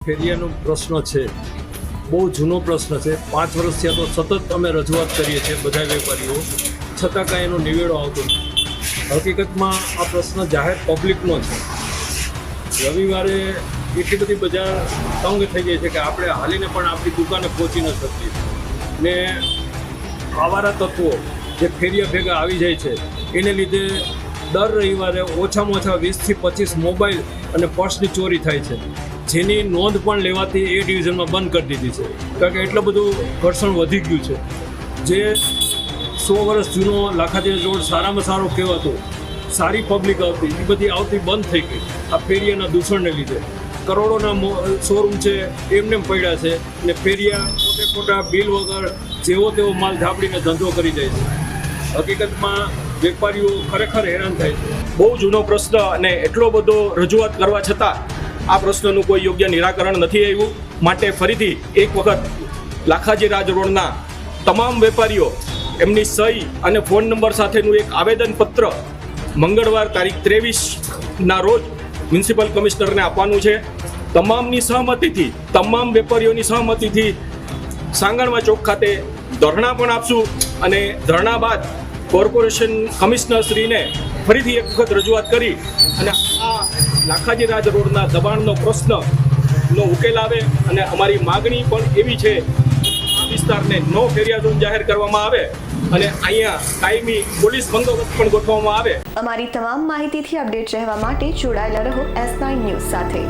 ફેરિયાનો પ્રશ્ન છે બહુ જૂનો પ્રશ્ન છે. 5 વર્ષથી તો સતત અમે રજૂઆત કરીએ છીએ બધા વેપારીઓ, છતાં કાંઈ એનો નિવેડો આવતો નથી. હકીકતમાં આ પ્રશ્ન જાહેર પબ્લિકનો છે. રવિવારે એટલી બધી બજાર તંગ થઈ ગઈ છે કે આપણે હાલીને પણ આપણી દુકાને પહોંચી ન શકીએ. ને આવારા તત્વો જે ફેરિયા ભેગા આવી જાય છે એને લીધે દર રવિવારે ઓછામાં ઓછા 20 થી 25 મોબાઈલ અને પર્સની ચોરી થાય છે, જેની નોંધ પણ લેવાથી એ ડિવિઝનમાં બંધ કરી દીધી છે. કારણ કે એટલું બધું ઘર્ષણ વધી ગયું છે. જે 100 વર્ષ જૂનો લાખાજી રોડ સારામાં સારો કહેવાતો, સારી પબ્લિક આવતી, એ બધી આવતી બંધ થઈ ગઈ આ ફેરિયાના દૂષણને લીધે. કરોડોના શોરૂમ છે એમને પડ્યા છે ને ફેરિયા ખોટા બિલ વગર જેવો તેવો માલ ધાપડીને ધંધો કરી જાય છે. હકીકતમાં વેપારીઓ ખરેખર હેરાન થાય છે. બહુ જૂનો પ્રશ્ન અને એટલો બધો રજૂઆત કરવા છતાં આ પ્રશ્નનું કોઈ યોગ્ય નિરાકરણ નથી આવ્યું. માટે ફરીથી એક વખત લાખાજી રાજ રોડના તમામ વેપારીઓ એમની સહી અને ફોન નંબર સાથેનું એક આવેદનપત્ર મંગળવાર તારીખ 23ના રોજ મ્યુનિસિપલ કમિશનરને આપવાનું છે. તમામની સહમતિથી, તમામ વેપારીઓની સહમતિથી સાંગણવા ચોક ખાતે ધરણા પણ આપશું અને ધરણા બાદ કોર્પોરેશન કમિશનરશ્રીને ફરીથી એક વખત રજૂઆત કરી અને આ લાખાજી રાજ રોડના દબાણનો પ્રશ્નનો ઉકેલ આવે. અને અમારી માગણી પણ એવી છે આ વિસ્તારને નો ફેરિયા ઝોન જાહેર કરવામાં આવે અને અહીંયા કાયમી પોલીસ બંદોબસ્ત પણ ગોઠવવામાં આવે. અમારી તમામ માહિતીથી અપડેટ રહેવા માટે જોડાયેલા રહો S9 ન્યૂઝ સાથે.